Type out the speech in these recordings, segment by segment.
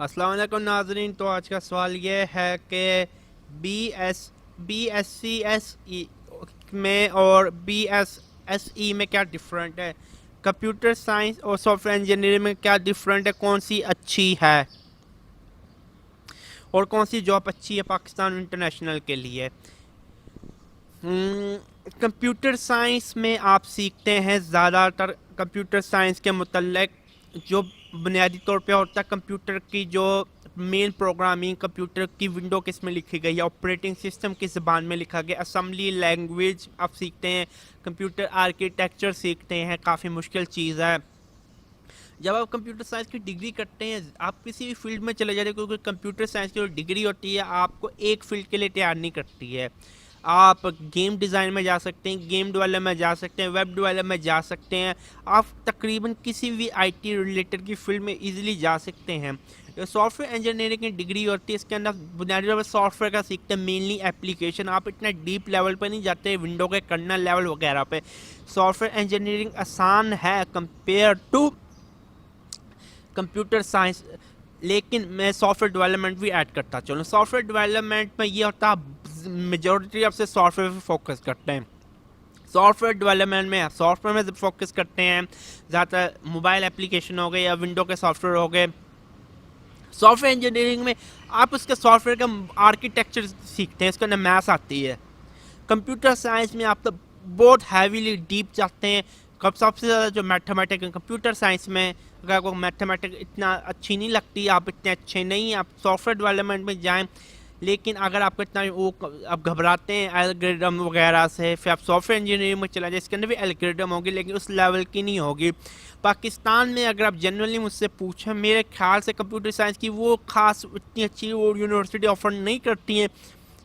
अस्सलाम वालेकुम नाज़रीन। तो आज का सवाल ये है कि B S C S E में और BSSE में क्या डिफरेंट है। कंप्यूटर साइंस और सॉफ्टवेयर इंजीनियरिंग में क्या डिफरेंट है, कौन सी अच्छी है और कौन सी जॉब अच्छी है पाकिस्तान इंटरनेशनल के लिए। कंप्यूटर साइंस में आप सीखते हैं ज़्यादातर कंप्यूटर साइंस के मुतल्लिक जो बुनियादी तौर पे होता है कंप्यूटर की जो मेन प्रोग्रामिंग, कंप्यूटर की विंडो किस में लिखी गई है, ऑपरेटिंग सिस्टम किस ज़बान में लिखा गया, असेंबली लैंग्वेज आप सीखते हैं, कंप्यूटर आर्किटेक्चर सीखते हैं, काफ़ी मुश्किल चीज़ है। जब आप कंप्यूटर साइंस की डिग्री करते हैं आप किसी भी फील्ड में चले जाते हैं, क्योंकि कंप्यूटर साइंस की जो डिग्री होती है आपको एक फील्ड के लिए तैयार नहीं करती है। आप गेम डिज़ाइन में जा सकते हैं, गेम डेवलपमेंट में जा सकते हैं, वेब डेवलपमेंट में जा सकते हैं, आप तकरीबन किसी भी आईटी रिलेटेड की फील्ड में इजीली जा सकते हैं। जो सॉफ्टवेयर इंजीनियरिंग की डिग्री होती है इसके अंदर बुनियादी तौर पर सॉफ्टवेयर का सीखते हैं, मेनली एप्लीकेशन। आप इतना डीप लेवल पर नहीं जाते, विंडो के कर्नल लेवल वगैरह पे। सॉफ्टवेयर इंजीनियरिंग आसान है कंपेयर टू कंप्यूटर साइंस, लेकिन मैं सॉफ्टवेयर डेवलपमेंट भी ऐड करता चलूँ। सॉफ्टवेयर डेवलपमेंट में ये होता है मेजॉरिटी आपसे सॉफ्टवेयर पे फोकस करते हैं। सॉफ्टवेयर डेवलपमेंट में सॉफ्टवेयर में फोकस करते हैं, ज़्यादातर मोबाइल एप्लीकेशन हो गए या विंडो के सॉफ्टवेयर हो गए। सॉफ्टवेयर इंजीनियरिंग में आप उसके सॉफ्टवेयर का आर्किटेक्चर सीखते हैं, इसके अंदर मैथ्स आती है। कंप्यूटर साइंस में आप तो बहुत हैवीली डीप जाते हैं। कब सबसे ज़्यादा जो मैथमेटिक कंप्यूटर साइंस में अगर आपको मैथमेटिक इतना अच्छी नहीं लगती, आप इतने अच्छे नहीं, आप सॉफ्टवेयर डेवलपमेंट में जाएं। लेकिन अगर आपको इतना वो आप घबराते हैं एल्गोरिदम वगैरह से, फिर आप सॉफ्टवेयर इंजीनियरिंग में चला जाए, इसके अंदर भी एल्गोरिदम होगी लेकिन उस लेवल की नहीं होगी। पाकिस्तान में अगर आप जनरली मुझसे पूछें, मेरे ख्याल से कंप्यूटर साइंस की वो खास इतनी अच्छी वो यूनिवर्सिटी ऑफर नहीं करती हैं।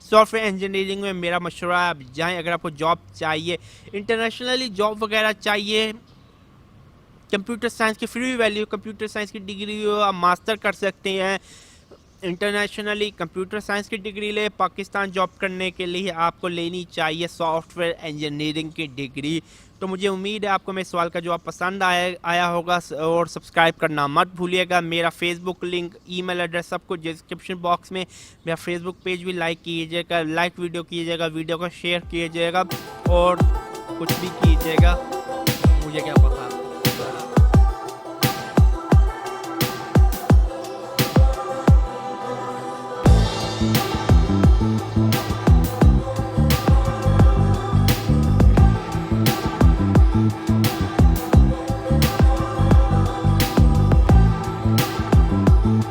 सॉफ्टवेयर इंजीनियरिंग में मेरा मशवरा है आप जाएँ अगर आपको जॉब चाहिए, इंटरनेशनली जॉब वगैरह चाहिए। कंप्यूटर साइंस की फ्री वैल्यू, कंप्यूटर साइंस की डिग्री हो आप मास्टर कर सकते हैं इंटरनेशनली। कंप्यूटर साइंस की डिग्री ले, पाकिस्तान जॉब करने के लिए आपको लेनी चाहिए सॉफ्टवेयर इंजीनियरिंग की डिग्री। तो मुझे उम्मीद है आपको मेरे सवाल का जवाब पसंद आया होगा, और सब्सक्राइब करना मत भूलिएगा। मेरा फेसबुक लिंक, ईमेल एड्रेस सब कुछ डिस्क्रिप्शन बॉक्स में। मेरा फेसबुक पेज भी लाइक कीजिएगा, लाइक वीडियो कीजिएगा, वीडियो को शेयर कीजिएगा और कुछ भी कीजिएगा, मुझे क्या पता।